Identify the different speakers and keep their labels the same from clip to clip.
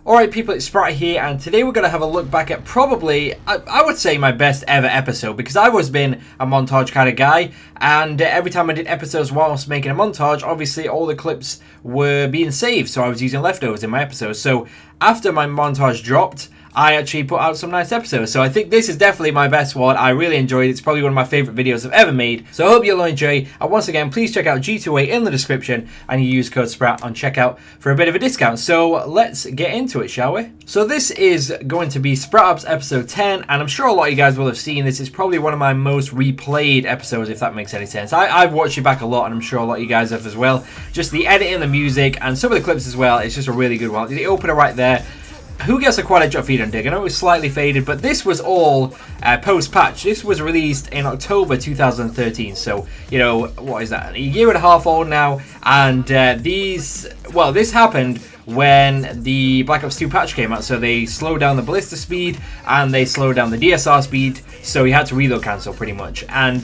Speaker 1: Alright people, it's Spratt here, and today we're going to have a look back at probably, I would say, my best ever episode, because I've always been a montage kind of guy, and every time I did episodes whilst making a montage, obviously all the clips were being saved, so I was using leftovers in my episodes. So after my montage dropped, I actually put out some nice episodes. So I think this is definitely my best one. I really enjoyed it. It's probably one of my favourite videos I've ever made. So I hope you'll enjoy. And once again, please check out G2A in the description and you use code SPRAT on checkout for a bit of a discount. So let's get into it, shall we? So this is going to be Spratt episode 10, and I'm sure a lot of you guys will have seen this. It's probably one of my most replayed episodes, if that makes any sense. I've watched it back a lot, and I'm sure a lot of you guys have as well. Just the editing, the music, and some of the clips as well. It's just a really good one. The opener right there. Who gets a quality drop feed on Dig? I know it was slightly faded, but this was all post-patch. This was released in October 2013, so, you know, what is that? A year and a half old now, and this happened when the Black Ops 2 patch came out, so they slowed down the ballista speed, and they slowed down the DSR speed, so you had to reload cancel pretty much. And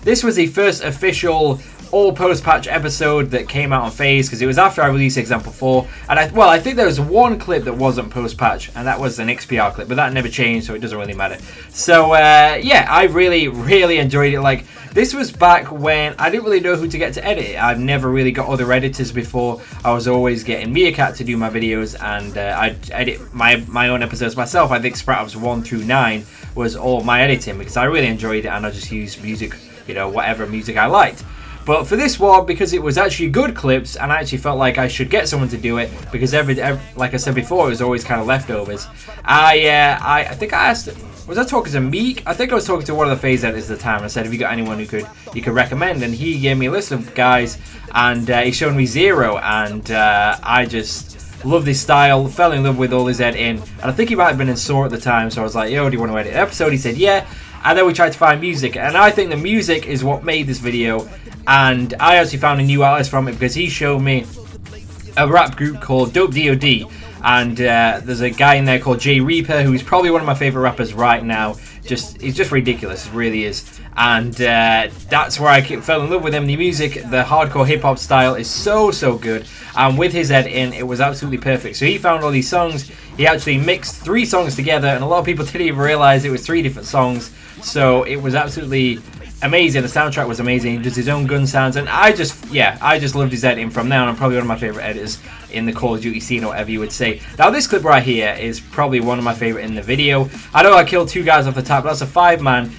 Speaker 1: this was the first official all post-patch episode that came out on FaZe, because it was after I released Example 4, and I think there was one clip that wasn't post-patch, and that was an XPR clip, but that never changed, so it doesn't really matter. So yeah, I really enjoyed it. Like, this was back when I didn't really know who to get to edit it. I've never really got other editors before. I was always getting Meerkat to do my videos, and I'd edit my own episodes myself. I think Spratt 1 through 9 was all my editing, because I really enjoyed it, and I just used music, you know, whatever music I liked. But for this one, because it was actually good clips, and I actually felt like I should get someone to do it, because like I said before, it was always kind of leftovers. I think I asked, was I talking to Meek? I think I was talking to one of the FaZe editors at the time. I said, have you got anyone who you could recommend? And he gave me a list of guys, and he showed me Zero, and I just love this style, fell in love with all his editing, and I think he might have been in SOAR at the time, so I was like, yo, do you want to edit an episode? He said, yeah. And then we tried to find music, and I think the music is what made this video. And I actually found a new artist from it, because he showed me a rap group called Dope DOD, and there's a guy in there called J Reaper, who's probably one of my favorite rappers right now. He's just ridiculous, it really is. And that's where I fell in love with him. The music, the hardcore hip-hop style is so good, and with his editing it was absolutely perfect. So he found all these songs. He actually mixed 3 songs together, and a lot of people didn't even realize it was 3 different songs. So it was absolutely amazing. The soundtrack was amazing. He does his own gun sounds, and I just loved his editing from now on. I'm probably one of my favorite editors in the Call of Duty scene, or whatever you would say. Now this clip right here is probably one of my favorite in the video. I know I killed 2 guys off the top, but that's a 5-man.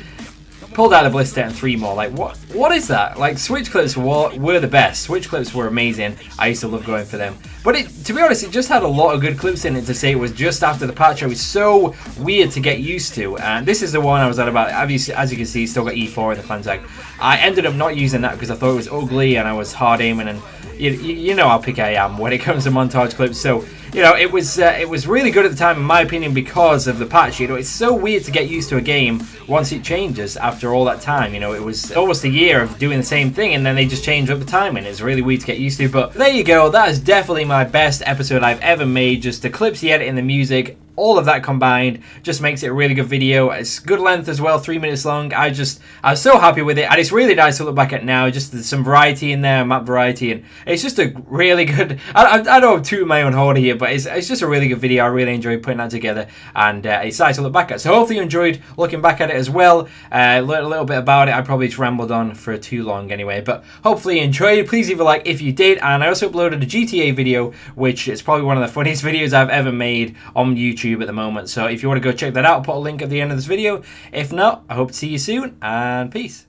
Speaker 1: Pulled out a ballista and 3 more. Like, what is that? Like, switch clips were the best. Switch clips were amazing. I used to love going for them. But to be honest, it just had a lot of good clips in it. To say it was just after the patch, it was so weird to get used to. And this is the one I was at about. As you can see, still got E4 in the clan tag. I ended up not using that because I thought it was ugly and I was hard aiming, and you know how picky I am when it comes to montage clips. So, you know, it was really good at the time, in my opinion, because of the patch. You know, it's so weird to get used to a game once it changes after all that time. You know, it was almost a year of doing the same thing, and then they just change up the timing. It's really weird to get used to. But there you go. That is definitely my best episode I've ever made. Just the clips, the editing, the music, all of that combined just makes it a really good video. It's good length as well, 3 minutes long. I was so happy with it, and it's really nice to look back at now. Just there's some variety in there, map variety, and it's just a really good. I know I'm tooting my own horn here, but it's just a really good video. I really enjoyed putting that together, and it's nice to look back at. So hopefully you enjoyed looking back at it as well. Learned a little bit about it. I probably just rambled on for too long anyway, but hopefully you enjoyed. Please leave a like if you did, and I also uploaded a GTA video, which is probably one of the funniest videos I've ever made on YouTube at the moment. So if you want to go check that out, I'll put a link at the end of this video. If not, I hope to see you soon, and peace.